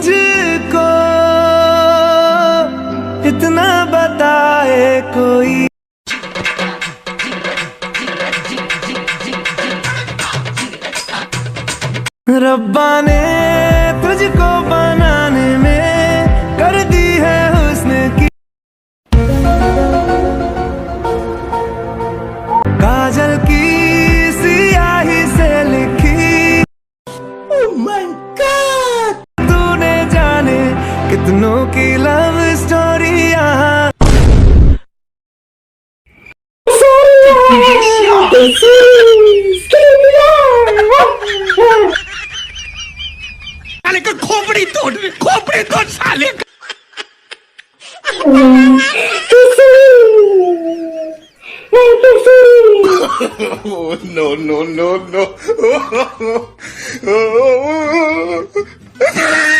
मुझको इतना बताए कोई। रब्बा ने तुझको बनाने में कर दी है हुस्न की काजल की सियाही से लिखी। ओह माय गॉड, तूने जाने कितनों की लव स्टोरी यहाँ। साले का खोपड़ी तोड़ साले का। No.